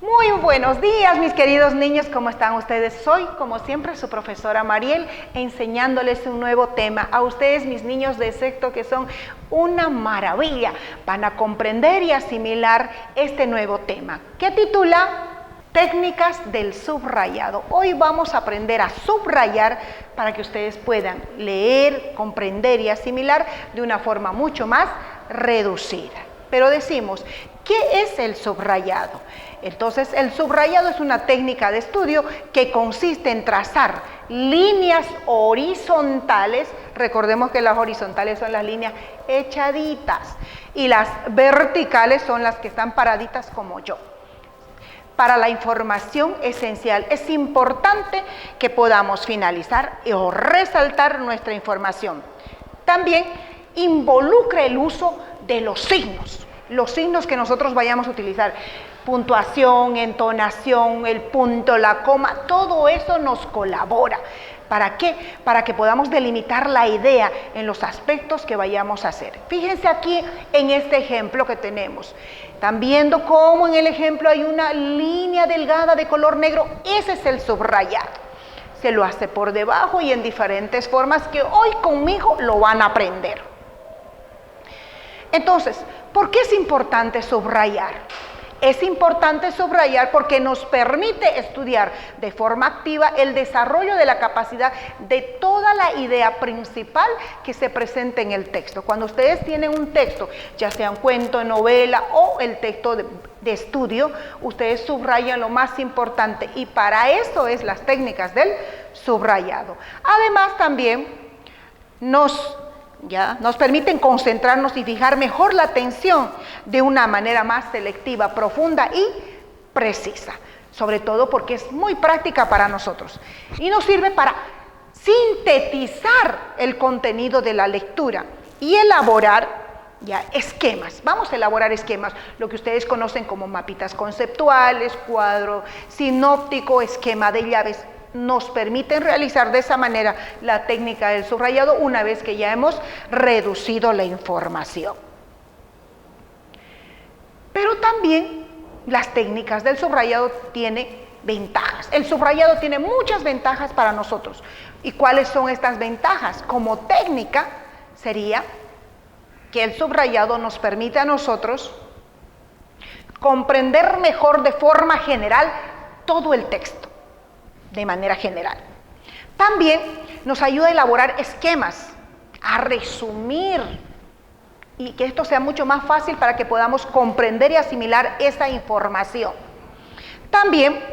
Muy buenos días, mis queridos niños, ¿cómo están ustedes? Soy, como siempre, su profesora Mariel, enseñándoles un nuevo tema. A ustedes, mis niños de sexto, que son una maravilla, van a comprender y asimilar este nuevo tema, que titula Técnicas del subrayado. Hoy vamos a aprender a subrayar para que ustedes puedan leer, comprender y asimilar de una forma mucho más reducida. Pero decimos, ¿qué es el subrayado? Entonces, el subrayado es una técnica de estudio que consiste en trazar líneas horizontales. Recordemos que las horizontales son las líneas echaditas y las verticales son las que están paraditas como yo. Para la información esencial es importante que podamos finalizar o resaltar nuestra información. También involucra el uso de los signos que nosotros vayamos a utilizar. Puntuación, entonación, el punto, la coma, todo eso nos colabora. ¿Para qué? Para que podamos delimitar la idea en los aspectos que vayamos a hacer. Fíjense aquí en este ejemplo que tenemos. ¿Están viendo cómo en el ejemplo hay una línea delgada de color negro? Ese es el subrayado. Se lo hace por debajo y en diferentes formas que hoy conmigo lo van a aprender. Entonces, ¿por qué es importante subrayar? Es importante subrayar porque nos permite estudiar de forma activa el desarrollo de la capacidad de toda la idea principal que se presenta en el texto. Cuando ustedes tienen un texto, ya sea un cuento, novela o el texto de estudio, ustedes subrayan lo más importante y para eso es las técnicas del subrayado. Además también nos permiten concentrarnos y fijar mejor la atención de una manera más selectiva, profunda y precisa, sobre todo porque es muy práctica para nosotros y nos sirve para sintetizar el contenido de la lectura y elaborar esquemas. Vamos a elaborar esquemas, lo que ustedes conocen como mapitas conceptuales, cuadro sinóptico, esquema de llaves. Nos permiten realizar de esa manera la técnica del subrayado una vez que ya hemos reducido la información. Pero también las técnicas del subrayado tienen ventajas. El subrayado tiene muchas ventajas para nosotros. ¿Y cuáles son estas ventajas? Como técnica sería que el subrayado nos permite a nosotros comprender mejor de forma general todo el texto. De manera general. También nos ayuda a elaborar esquemas, a resumir y que esto sea mucho más fácil para que podamos comprender y asimilar esa información. También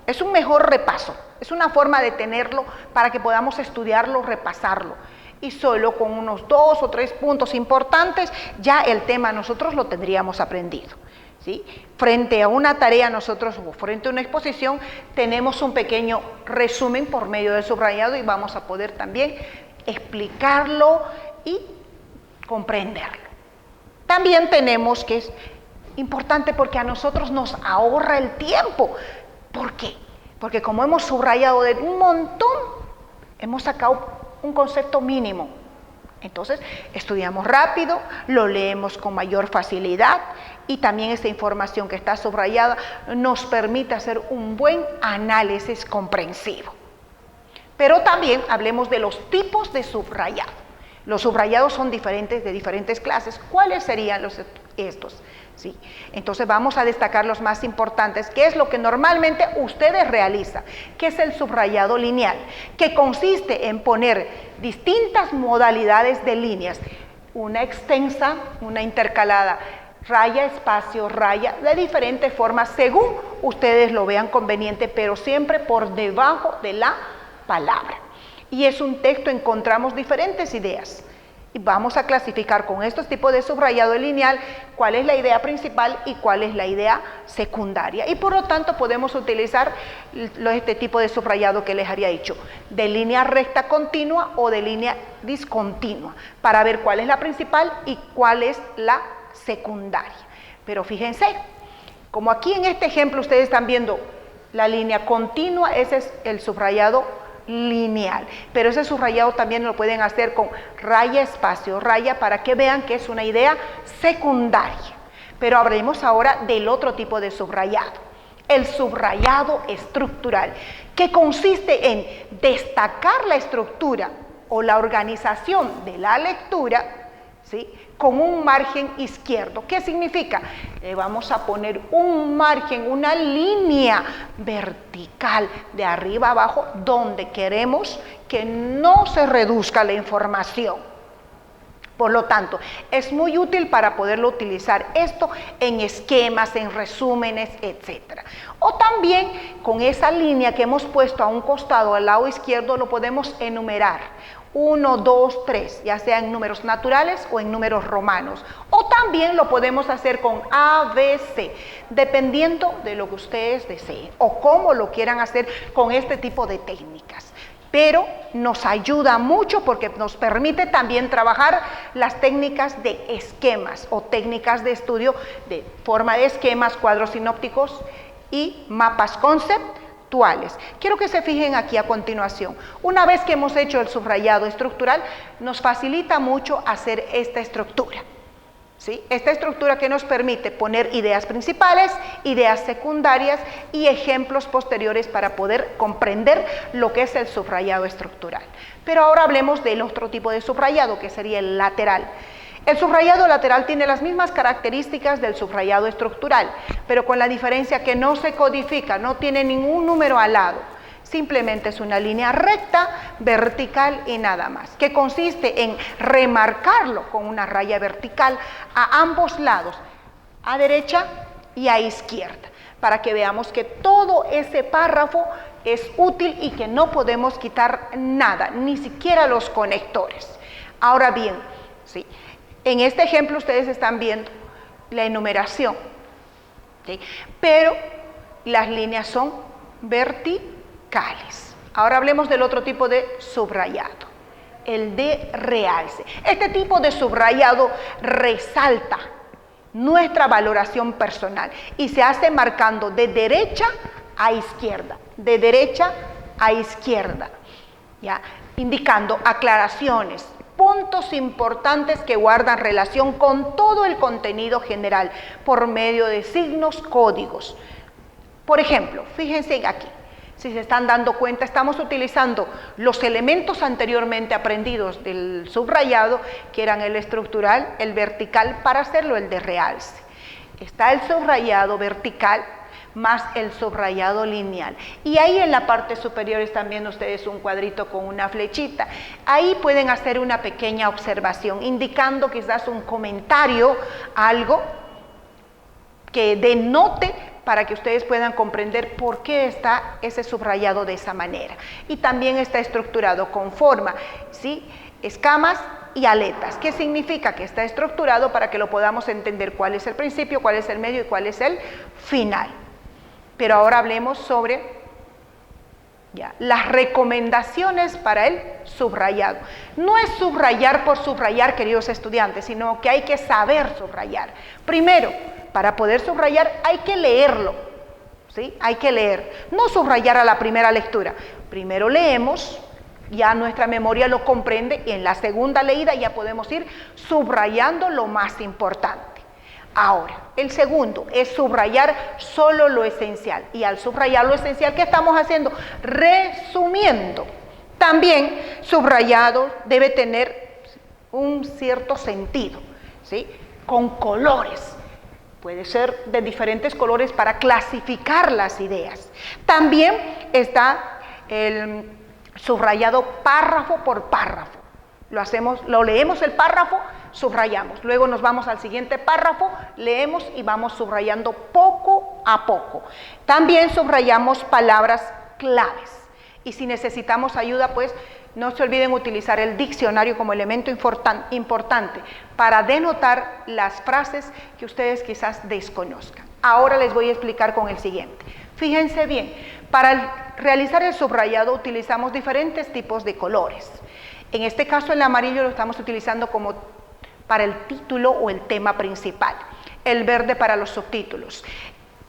es un mejor repaso, es una forma de tenerlo para que podamos estudiarlo, repasarlo. Y solo con unos 2 o 3 puntos importantes ya el tema nosotros lo tendríamos aprendido. ¿Sí? Frente a una tarea nosotros o frente a una exposición tenemos un pequeño resumen por medio del subrayado y vamos a poder también explicarlo y comprenderlo. También tenemos que es importante porque a nosotros nos ahorra el tiempo. ¿Por qué? Porque como hemos subrayado de un montón, hemos sacado un concepto mínimo. Entonces, estudiamos rápido, lo leemos con mayor facilidad y también esta información que está subrayada nos permite hacer un buen análisis comprensivo. Pero también hablemos de los tipos de subrayado. Los subrayados son diferentes de diferentes clases. ¿Cuáles serían estos? ¿Sí? Entonces vamos a destacar los más importantes, que es lo que normalmente ustedes realizan, que es el subrayado lineal, que consiste en poner distintas modalidades de líneas, una extensa, una intercalada, raya, espacio, raya, de diferentes formas, según ustedes lo vean conveniente, pero siempre por debajo de la palabra. Y es un texto, encontramos diferentes ideas. Y vamos a clasificar con estos tipos de subrayado lineal cuál es la idea principal y cuál es la idea secundaria. Y por lo tanto podemos utilizar este tipo de subrayado que les había dicho, de línea recta continua o de línea discontinua, para ver cuál es la principal y cuál es la secundaria. Pero fíjense, como aquí en este ejemplo ustedes están viendo la línea continua, ese es el subrayado lineal, pero ese subrayado también lo pueden hacer con raya, espacio, raya, para que vean que es una idea secundaria. Pero hablemos ahora del otro tipo de subrayado, el subrayado estructural, que consiste en destacar la estructura o la organización de la lectura, ¿sí?, con un margen izquierdo. ¿Qué significa? Le vamos a poner un margen, una línea vertical de arriba a abajo, donde queremos que no se reduzca la información. Por lo tanto, es muy útil para poderlo utilizar esto en esquemas, en resúmenes, etc. O también con esa línea que hemos puesto a un costado, al lado izquierdo, lo podemos enumerar. 1, 2, 3, ya sea en números naturales o en números romanos. O también lo podemos hacer con A, B, C, dependiendo de lo que ustedes deseen o cómo lo quieran hacer con este tipo de técnicas. Pero nos ayuda mucho porque nos permite también trabajar las técnicas de esquemas o técnicas de estudio de forma de esquemas, cuadros sinópticos y mapas conceptuales. Quiero que se fijen aquí a continuación. Una vez que hemos hecho el subrayado estructural, nos facilita mucho hacer esta estructura. ¿Sí? Esta estructura que nos permite poner ideas principales, ideas secundarias y ejemplos posteriores para poder comprender lo que es el subrayado estructural. Pero ahora hablemos del otro tipo de subrayado, que sería el lateral. El subrayado lateral tiene las mismas características del subrayado estructural, pero con la diferencia que no se codifica, no tiene ningún número al lado. Simplemente es una línea recta, vertical y nada más, que consiste en remarcarlo con una raya vertical a ambos lados, a derecha y a izquierda, para que veamos que todo ese párrafo es útil y que no podemos quitar nada, ni siquiera los conectores. Ahora bien, ¿sí?, en este ejemplo ustedes están viendo la enumeración, ¿sí?, pero las líneas son verticales. Ahora hablemos del otro tipo de subrayado, el de realce. Este tipo de subrayado resalta nuestra valoración personal y se hace marcando de derecha a izquierda, de derecha a izquierda, ¿ya?, indicando aclaraciones, puntos importantes que guardan relación con todo el contenido general por medio de signos, códigos. Por ejemplo, fíjense aquí. Si se están dando cuenta, estamos utilizando los elementos anteriormente aprendidos del subrayado, que eran el estructural, el vertical, para hacerlo el de realce. Está el subrayado vertical más el subrayado lineal. Y ahí en la parte superior están viendo ustedes un cuadrito con una flechita. Ahí pueden hacer una pequeña observación, indicando quizás un comentario, algo que denote, para que ustedes puedan comprender por qué está ese subrayado de esa manera. Y también está estructurado con forma, ¿sí?, escamas y aletas. ¿Qué significa? Que está estructurado para que lo podamos entender cuál es el principio, cuál es el medio y cuál es el final. Pero ahora hablemos sobre las recomendaciones para el subrayado. No es subrayar por subrayar, queridos estudiantes, sino que hay que saber subrayar. Primero, para poder subrayar hay que leerlo, ¿sí? Hay que leer, no subrayar a la primera lectura. Primero leemos, ya nuestra memoria lo comprende y en la segunda leída ya podemos ir subrayando lo más importante. Ahora, el segundo es subrayar solo lo esencial. Y al subrayar lo esencial, ¿qué estamos haciendo? Resumiendo. También subrayado debe tener un cierto sentido, ¿sí?, con colores. Puede ser de diferentes colores para clasificar las ideas. También está el subrayado párrafo por párrafo. Lo leemos el párrafo, subrayamos. Luego nos vamos al siguiente párrafo, leemos y vamos subrayando poco a poco. También subrayamos palabras claves. Y si necesitamos ayuda, pues no se olviden utilizar el diccionario como elemento importante para denotar las frases que ustedes quizás desconozcan. Ahora les voy a explicar con el siguiente. Fíjense bien, para realizar el subrayado utilizamos diferentes tipos de colores. En este caso el amarillo lo estamos utilizando como para el título o el tema principal, el verde para los subtítulos,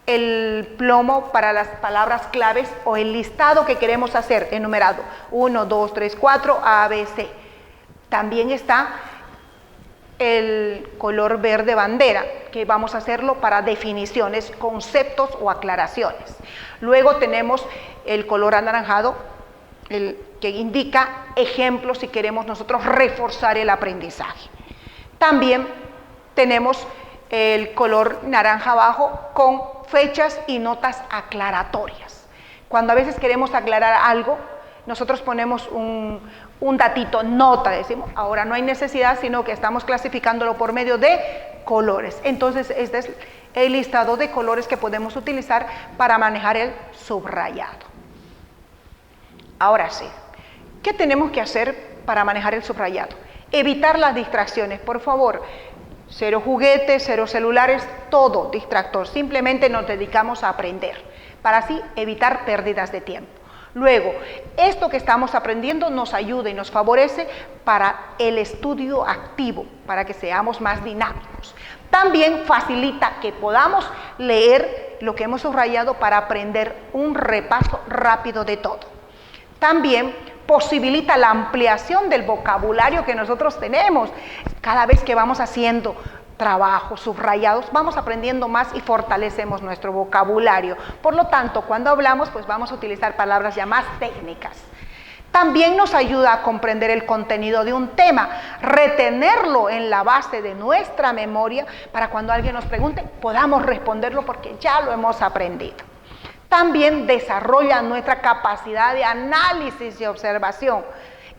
el plomo para las palabras claves o el listado que queremos hacer enumerado, 1, 2, 3, 4, A, B, C. También está el color verde bandera, que vamos a hacerlo para definiciones, conceptos o aclaraciones. Luego tenemos el color anaranjado, el que indica ejemplos si queremos nosotros reforzar el aprendizaje. También tenemos el color naranja abajo con fechas y notas aclaratorias. Cuando a veces queremos aclarar algo, nosotros ponemos un datito, nota, decimos, ahora no hay necesidad, sino que estamos clasificándolo por medio de colores. Entonces, este es el listado de colores que podemos utilizar para manejar el subrayado. Ahora sí, ¿qué tenemos que hacer para manejar el subrayado? Evitar las distracciones, por favor. Cero juguetes, cero celulares, todo distractor. Simplemente nos dedicamos a aprender, para así evitar pérdidas de tiempo. Luego, esto que estamos aprendiendo nos ayuda y nos favorece para el estudio activo, para que seamos más dinámicos. También facilita que podamos leer lo que hemos subrayado para aprender un repaso rápido de todo. También posibilita la ampliación del vocabulario que nosotros tenemos. Cada vez que vamos haciendo trabajos subrayados, vamos aprendiendo más y fortalecemos nuestro vocabulario. Por lo tanto, cuando hablamos, pues vamos a utilizar palabras ya más técnicas. También nos ayuda a comprender el contenido de un tema, retenerlo en la base de nuestra memoria para cuando alguien nos pregunte, podamos responderlo porque ya lo hemos aprendido. También desarrolla nuestra capacidad de análisis y observación.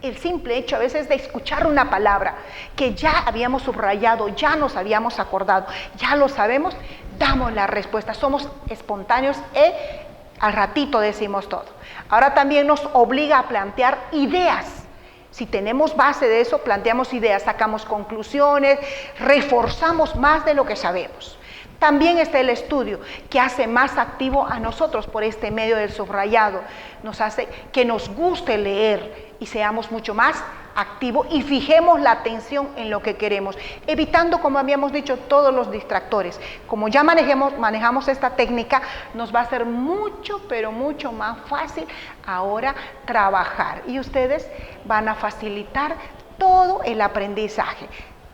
El simple hecho a veces de escuchar una palabra que ya habíamos subrayado, ya nos habíamos acordado, ya lo sabemos, damos la respuesta, somos espontáneos y al ratito decimos todo. Ahora también nos obliga a plantear ideas. Si tenemos base de eso, planteamos ideas, sacamos conclusiones, reforzamos más de lo que sabemos. También está el estudio, que hace más activo a nosotros por este medio del subrayado. Nos hace que nos guste leer y seamos mucho más activos y fijemos la atención en lo que queremos, evitando, como habíamos dicho, todos los distractores. Como ya manejamos esta técnica, nos va a ser mucho, pero mucho más fácil ahora trabajar. Y ustedes van a facilitar todo el aprendizaje,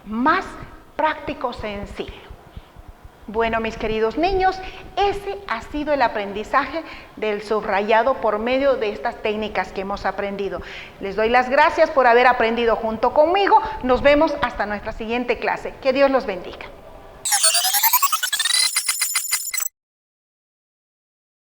más práctico, sencillo. Bueno, mis queridos niños, ese ha sido el aprendizaje del subrayado por medio de estas técnicas que hemos aprendido. Les doy las gracias por haber aprendido junto conmigo. Nos vemos hasta nuestra siguiente clase. Que Dios los bendiga.